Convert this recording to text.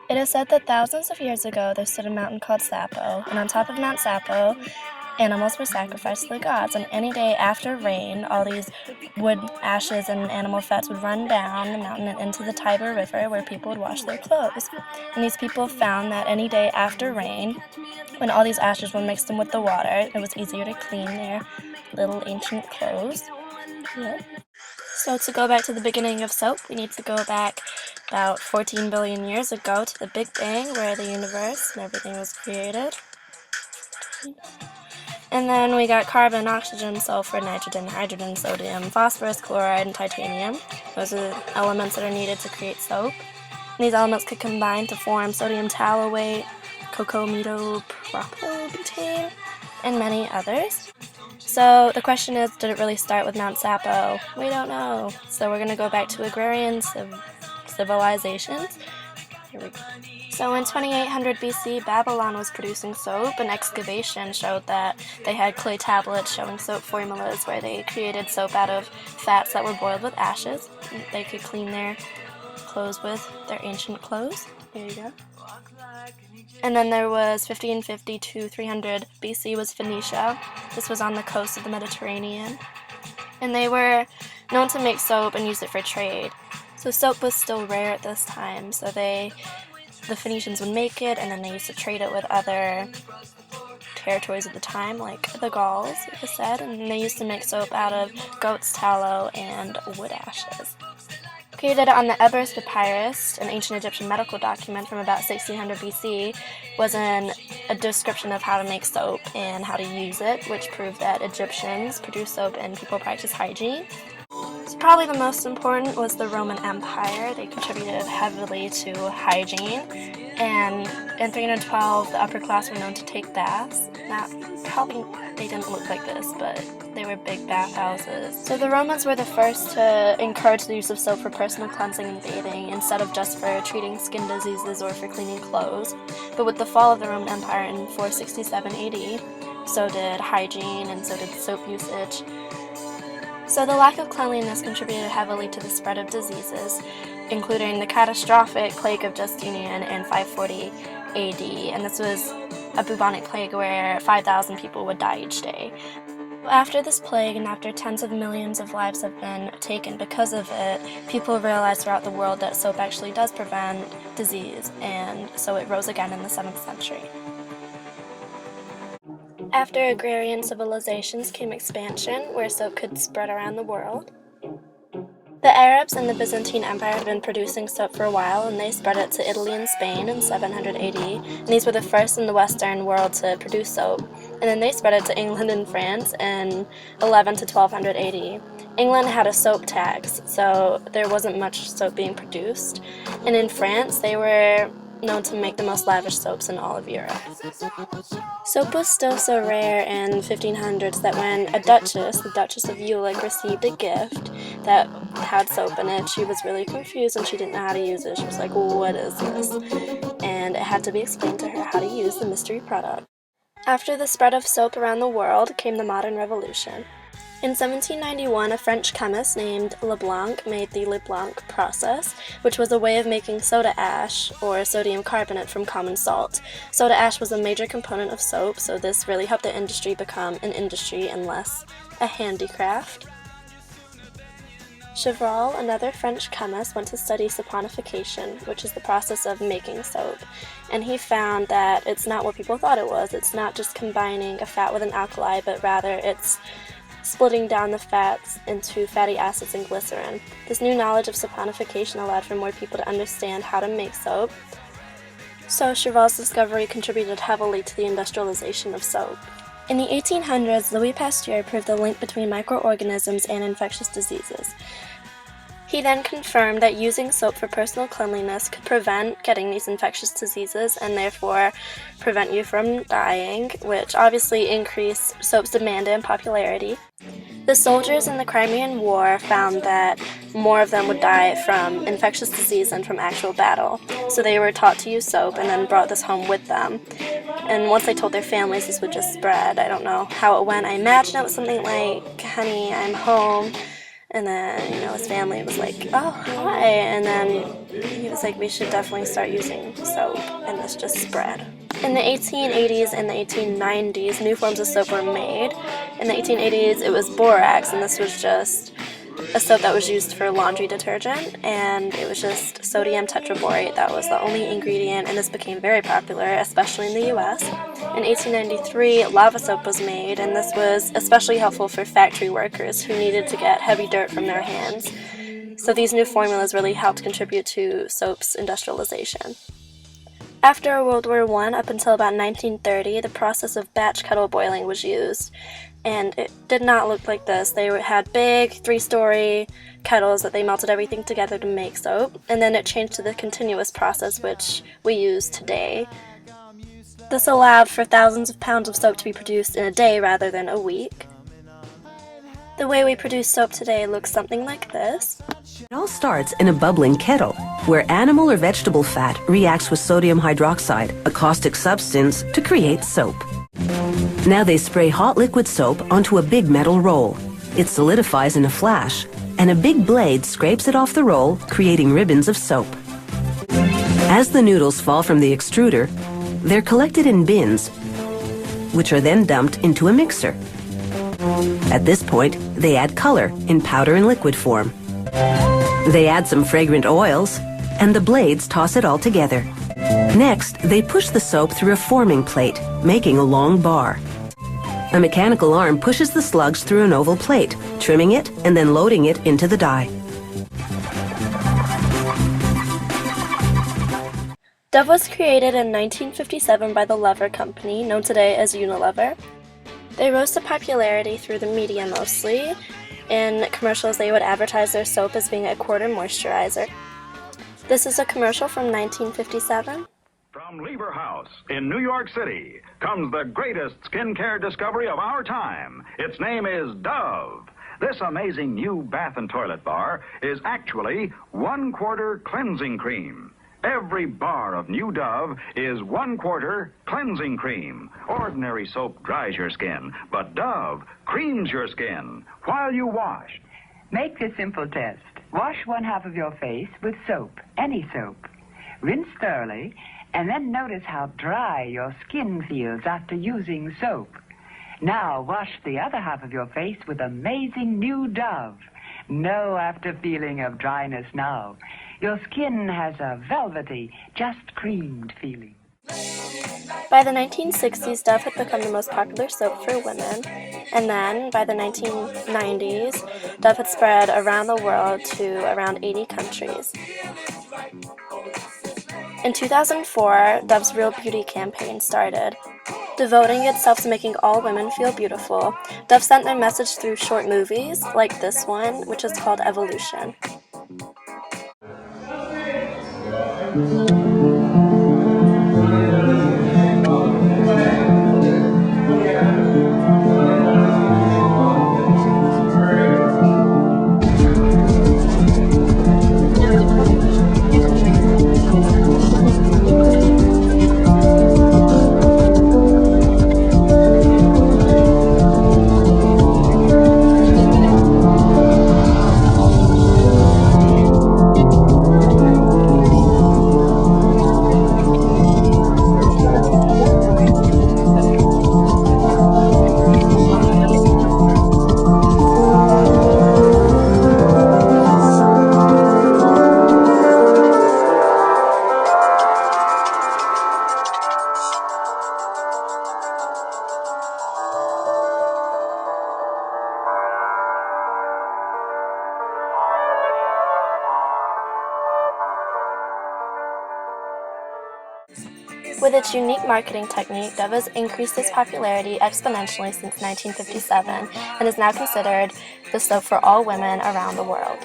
It is said that thousands of years ago there stood a mountain called Sapo, and on top of Mount Sapo, animals were sacrificed to the gods. And any day after rain, all these wood ashes and animal fats would run down the mountain and into the Tiber River where people would wash their clothes. And these people found that any day after rain, when all these ashes were mixed in with the water, it was easier to clean their little ancient clothes. Yep. So to go back to the beginning of soap, we need to go back about 14 billion years ago to the Big Bang, where the universe and everything was created. And then we got carbon, oxygen, sulfur, nitrogen, hydrogen, sodium, phosphorus, chloride, and titanium. Those are elements that are needed to create soap. And these elements could combine to form sodium tallowate, cocamidopropylbutane, and many others. So the question is, did it really start with Mount Sapo? We don't know. So we're going to go back to agrarian civilizations. Here we go. So in 2800 BC, Babylon was producing soap. An excavation showed that they had clay tablets showing soap formulas where they created soap out of fats that were boiled with ashes. They could clean their clothes with their ancient clothes. There you go. And then there was 1550 to 300 BC was Phoenicia. This was on the coast of the Mediterranean. And they were known to make soap and use it for trade. So soap was still rare at this time, so the Phoenicians would make it, and then they used to trade it with other territories at the time, like the Gauls, like I said, and they used to make soap out of goat's tallow and wood ashes. Created on the Ebers Papyrus, an ancient Egyptian medical document from about 1600 BC, was a description of how to make soap and how to use it, which proved that Egyptians produced soap and people practiced hygiene. So probably the most important was the Roman Empire. They contributed heavily to hygiene, and in 312 the upper class were known to take baths. They didn't look like this, but they were big bathhouses. So the Romans were the first to encourage the use of soap for personal cleansing and bathing instead of just for treating skin diseases or for cleaning clothes. But with the fall of the Roman Empire in 467 AD, so did hygiene and so did soap usage. So the lack of cleanliness contributed heavily to the spread of diseases, including the catastrophic plague of Justinian in 540 AD, and this was a bubonic plague where 5,000 people would die each day. After this plague, and after tens of millions of lives have been taken because of it, people realized throughout the world that soap actually does prevent disease, and so it rose again in the 7th century. After agrarian civilizations came expansion, where soap could spread around the world. The Arabs and the Byzantine Empire had been producing soap for a while, and they spread it to Italy and Spain in 700 AD, and these were the first in the Western world to produce soap. And then they spread it to England and France in 11 to 1200 AD. England had a soap tax, so there wasn't much soap being produced. And in France, they were known to make the most lavish soaps in all of Europe. Soap was still so rare in 1500s that when a duchess, the Duchess of Jülich, received a gift that had soap in it, she was really confused and she didn't know how to use it. She was like, what is this? And it had to be explained to her how to use the mystery product. After the spread of soap around the world came the modern revolution. In 1791, a French chemist named Leblanc made the Leblanc process, which was a way of making soda ash, or sodium carbonate, from common salt. Soda ash was a major component of soap, so this really helped the industry become an industry and less a handicraft. Chevreul, another French chemist, went to study saponification, which is the process of making soap, and he found that it's not what people thought it was. It's not just combining a fat with an alkali, but rather it's splitting down the fats into fatty acids and glycerin. This new knowledge of saponification allowed for more people to understand how to make soap. So Chevreul's discovery contributed heavily to the industrialization of soap. In the 1800s, Louis Pasteur proved the link between microorganisms and infectious diseases. He then confirmed that using soap for personal cleanliness could prevent getting these infectious diseases and therefore prevent you from dying, which obviously increased soap's demand and popularity. The soldiers in the Crimean War found that more of them would die from infectious disease than from actual battle, so they were taught to use soap and then brought this home with them. And once they told their families, this would just spread. I don't know how it went. I imagine it was something like, honey, I'm home. And then, his family was like, oh, hi. And then he was like, we should definitely start using soap. And this just spread. In the 1880s and the 1890s, new forms of soap were made. In the 1880s, it was borax, and this was just a soap that was used for laundry detergent, and it was just sodium tetraborate. That was the only ingredient, and this became very popular, especially in the US. In 1893, lava soap was made, and this was especially helpful for factory workers who needed to get heavy dirt from their hands. So these new formulas really helped contribute to soap's industrialization. After World War I, up until about 1930, the process of batch kettle boiling was used, and it did not look like this. They had big 3-story kettles that they melted everything together to make soap, and then it changed to the continuous process which we use today. This allowed for thousands of pounds of soap to be produced in a day rather than a week. The way we produce soap today looks something like this. It all starts in a bubbling kettle, where animal or vegetable fat reacts with sodium hydroxide, a caustic substance, to create soap. Now they spray hot liquid soap onto a big metal roll. It solidifies in a flash, and a big blade scrapes it off the roll, creating ribbons of soap. As the noodles fall from the extruder, they're collected in bins, which are then dumped into a mixer. At this point, they add color in powder and liquid form. They add some fragrant oils, and the blades toss it all together. Next, they push the soap through a forming plate, making a long bar. A mechanical arm pushes the slugs through an oval plate, trimming it and then loading it into the die. Dove was created in 1957 by the Lever Company, known today as Unilever. They rose to popularity through the media mostly. In commercials, they would advertise their soap as being a quarter moisturizer. This is a commercial from 1957. From Lever House in New York City comes the greatest skincare discovery of our time. Its name is Dove. This amazing new bath and toilet bar is actually 1/4 cleansing cream. Every bar of new Dove is 1/4 cleansing cream. Ordinary soap dries your skin, but Dove creams your skin while you wash. Make the simple test. Wash 1/2 of your face with soap, any soap. Rinse thoroughly, and then notice how dry your skin feels after using soap. Now wash the other half of your face with amazing new Dove. No after feeling of dryness now. Your skin has a velvety, just creamed feeling. By the 1960s, Dove had become the most popular soap for women, and then by the 1990s, Dove had spread around the world to around 80 countries. In 2004, Dove's Real Beauty campaign started. Devoting itself to making all women feel beautiful, Dove sent their message through short movies, like this one, which is called Evolution. With its unique marketing technique, Dove has increased its popularity exponentially since 1957 and is now considered the soap for all women around the world.